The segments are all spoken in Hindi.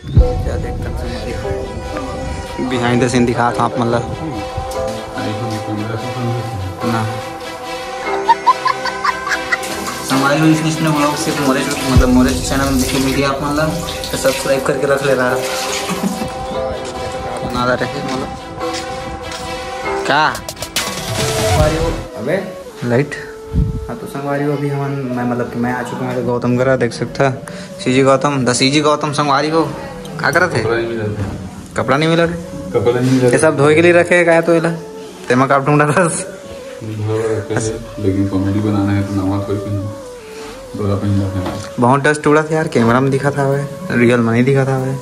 क्या देखते बिहाइंड द सीन दिखा था आप मतलब ना हमारे इसने ब्लॉग सिर्फ मोरेश मतलब मोरेश चैनल में देखिए मीडिया आप मतलब तो सब्सक्राइब करके रख ले रहा बना रहे मतलब क्या अबे लाइट। हाँ तो संगवारी अभी मैं मतलब कि मैं आ चुका हूँ गौतम करा देख सकता CG Gautam the CG Gautam संगवारी को क्या कर रहे थे कपड़ा नहीं मिला ये सब धोए के लिए रखे क्या तो तेमा काप ढूंढा था लेकिन कॉमेडी बनाना है तो नवा कोई बहुत डस्ट उड़ा था यार कैमरा में दिखा था वह रियल में नहीं दिखा था वह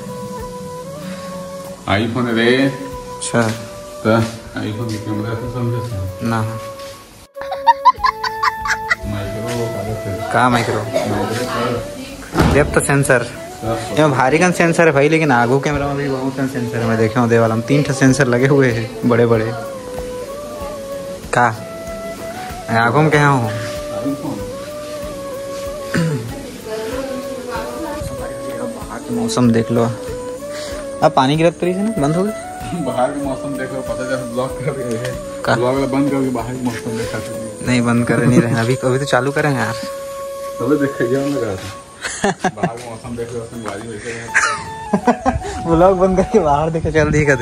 आईफोन रे अच्छा आईफोन की कैमरा से समझे ना का माइक्रो डेप्थ सेंसर ये भारी का सेंसर है भाई लेकिन आगू कैमरा में भी बहुत सेंसर है मैं देखे हूँ दे वाला में 3 सेंसर लगे हुए हैं बड़े बड़े का आगू में क्या हूँ मौसम देख लो अब पानी गिरत रही है ना बंद हो गए बाहर का मौसम देख लो पता चला ब्लॉक कर रहे हैं ब्लॉग बंद करके बाहर का मौसम देखा नहीं बंद कर नहीं रहे अभी तो चालू करें यार चलो देखिए लगा था बाहर का मौसम देख लो गाड़ी बैठे ब्लॉग बंद करके बाहर देखे चल दी कर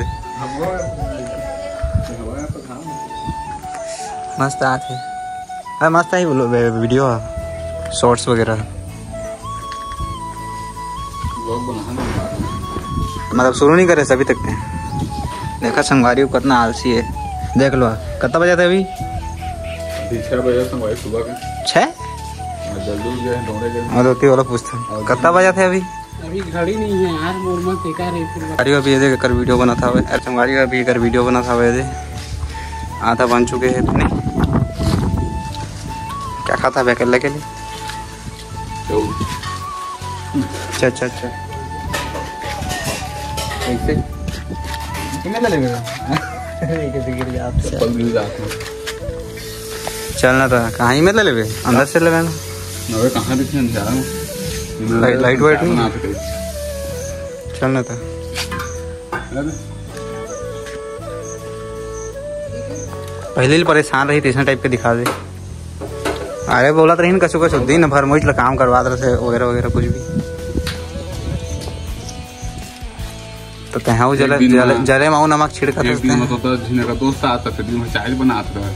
मस्त आते है मस्त है बोलो वीडियो शॉर्ट्स वगैरह मतलब शुरू नहीं करे सभी तक देखा संगवारी को कितना आलसी है देख लो कितना बजा था अभी 6 बजे संगवारी सुबह के 6 जल्दी गए दौड़े गए वाला पूछता कितना बजा थे अभी घड़ी नहीं है यार नॉर्मल बेकार है संगवारी अभी ये कर वीडियो बना था यार संगवारी अभी कर वीडियो बना था ये आधा बन चुके हैं अपने क्या खाता है कर के लिए अच्छा ऐसे चलना था कहाँ ही में ले लेवे अंदर से ले लेना कहाँ दिखने जा रहा हूँ लाइट वाइट नहीं चलना था पहले ही परेशान रही तीसरा टाइप के दिखा दे अरे बोला तो रही ना कसु दिन भर मुझ काम करवा रहे वगैरह वगैरह कुछ भी तो तहाँ जले माऊ नमक छिड़का एक दिन मतलब झीने का दोस्त आता फिर दिन में चाय बनाता रहा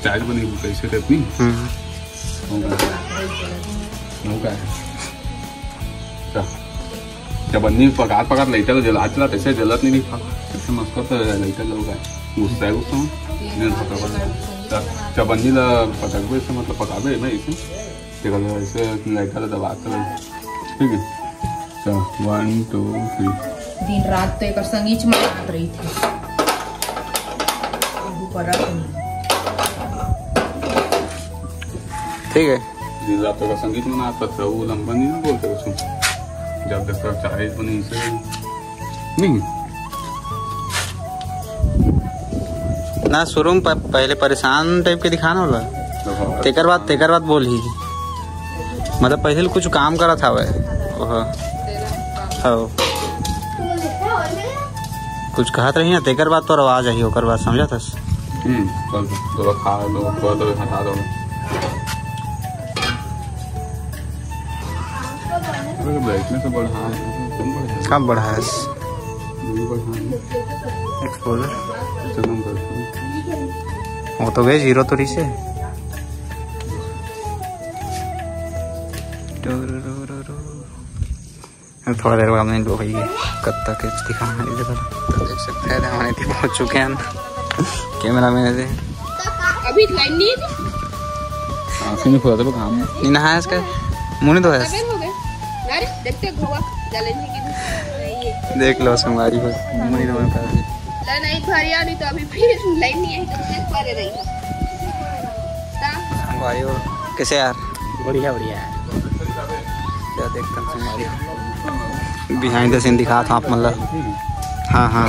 चाय बनी कैसे टाइप नहीं जब अन्नी पकार लाइटर जला चला ऐसे जलत नहीं ऐसे मस्त लाइटर लोग गुस्सा है गुस्सा जब अन्नी पकड़बे ऐसे मतलब पकाबे मैं ऐसे ऐसे लाइटर दबाता ठीक है 1 2 3 दिन रात तो एक संगीच में रही थी ठीक है दिन रात का संगीत में आता था वो लंबा नहीं बोलते उसको जब तक चाय बनी से नहीं ना शुरू में पहले परेशान टाइप के दिखाना होला तेकर बाद बोल ही मतलब पहले कुछ काम करा था वह कुछ कहत रही ना तेकर बाद तो आवाज आई ओकर बाद समझा था थोड़ा खा लो थोड़ा हटा दो ब्राइटनेस बढ़ा कब बढ़ा है एक्सपोजर वो तो गए 0 तो से थोड़ा देर बाद मैंने भाई कब तक दिखाना तो देख सकते हैं हमारे पहुंच चुके हैं कैमरा मैन से अभी लाइन नहीं नहीं खोला था काम नहीं नहाया इसका मुंह नहीं धोया देखते देख लो संगवारी को मुंह नहीं धोया नहीं भरिया नहीं तो अभी फिर लाइन नहीं आई तो फिर परे रही संगवारी कैसे यार बढ़िया क्या देखते हैं संगवारी बिहाइंड द सीन दिखा था आप मतलब हाँ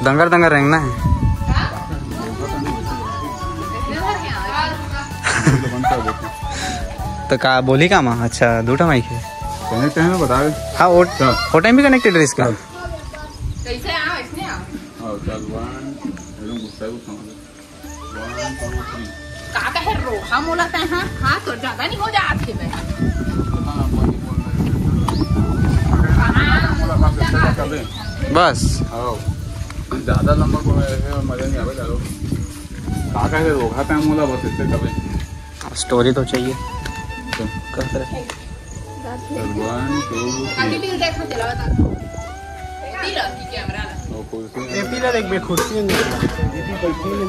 दंगर रहेंगे ना तो का बोली का माँ अच्छा 2 माइक है कनेक्ट है ना बता दे। हाँ वो टाइम भी कनेक्टेड है इसका। कैसे आओ इसने आओ चल 1 एकदम गुस्सा है समझ 1 2 3 का कहे रोहा मोलाते हैं हां तो ज्यादा नहीं हो जात थे मैं बस ज्यादा लंबा को है मजा नहीं आवे चलो का कहे रोहा टाइम मोला बस इससे कभी स्टोरी तो चाहिए। चल 1 2 आगे भी देखो चला बता तीर की कैमरा और कुर्सी ए पिलर एक बे खुर्सी में दीदी बैठे ले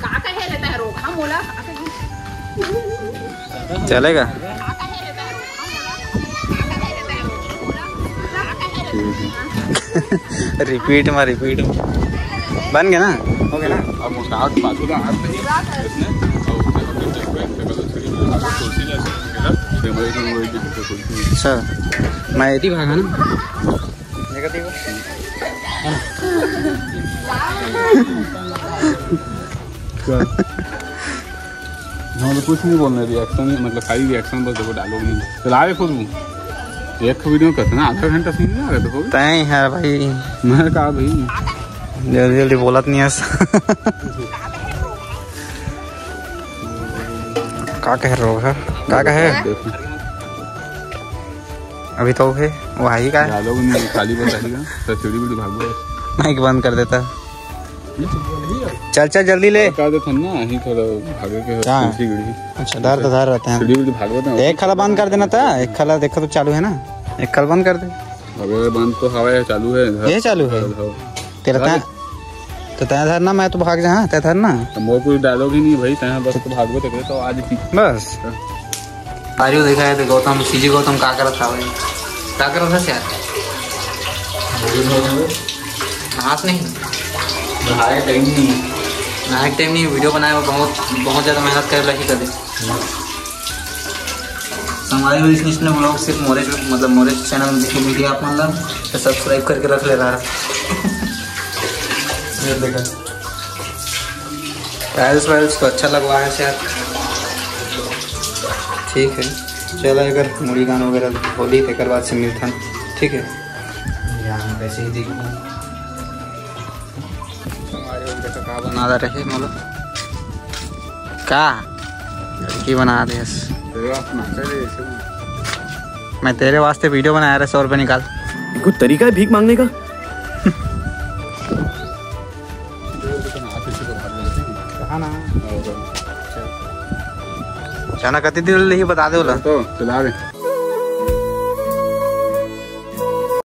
का कहे रहता है रोहा मोला चलेगा। का कहे रहता है रोहा मोला का कहे रहता है रोहा मोला रिपीट में बन गया ना, हो गया ना। अब मुस्ताद बाजू का हाथ नहीं इसने और कुर्सी ले अच्छा मैं यदि भागा ना नेगेटिव हाँ तो कुछ नहीं बोलना रिएक्शन मतलब खाली रिएक्शन बस देखो डायलॉग नहीं चला खुद एक वीडियो करते ना आधा घंटा सीन नहीं आ रहा तो तय है भाई। मैं कहा भाई जल्दी जल्दी बोलत नहीं है का कह रहे हो है का कहे अभी तो है वो आई का डायलॉग नहीं खाली बताएगा तो सीढ़ी भी भागो माइक बंद कर देता। चल जल्दी ले का दे ना ही थोड़ा भागे के सीढ़ी गड़ी। अच्छा धर रहते हैं सीढ़ी भी भागो ना एक खला बंद कर देना था। एक खला देखो तो चालू है ना, एक खल बंद कर दे। अबे बंद तो हवा है चालू है ये चालू है तेरा तो तय धरना मैं तो भाग जा तय धरना मोर कोई डायलॉग ही नहीं भाई तय बस तो भागो तक तो आज बस आर्यो देखा है तो गौतम सीजी गौतम का करत था भाई का करत था यार हाथ नहीं नहाए टाइम नहीं वीडियो बनाए वो बहुत ज़्यादा मेहनत कर रही कभी हमारे इसने ब्लॉग सिर्फ मोरेज मतलब मोरेज चैनल में देखी वीडियो आप मतलब तो सब्सक्राइब करके रख ले रहा देखा टाइल्स तो अच्छा लगवा है शायद। ठीक है चलो अगर मुड़ी गान वगैरह होली तेकर बाद से मिलता ठीक है यहाँ वैसे ही देखूँ का बना रहे मतलब का लड़की बना दे मैं तेरे वास्ते वीडियो बनाया रहा 100 रुपये निकाल कुछ तरीका है भीख मांगने का। जाना कति दिन ही बता दे बोला तो चला दे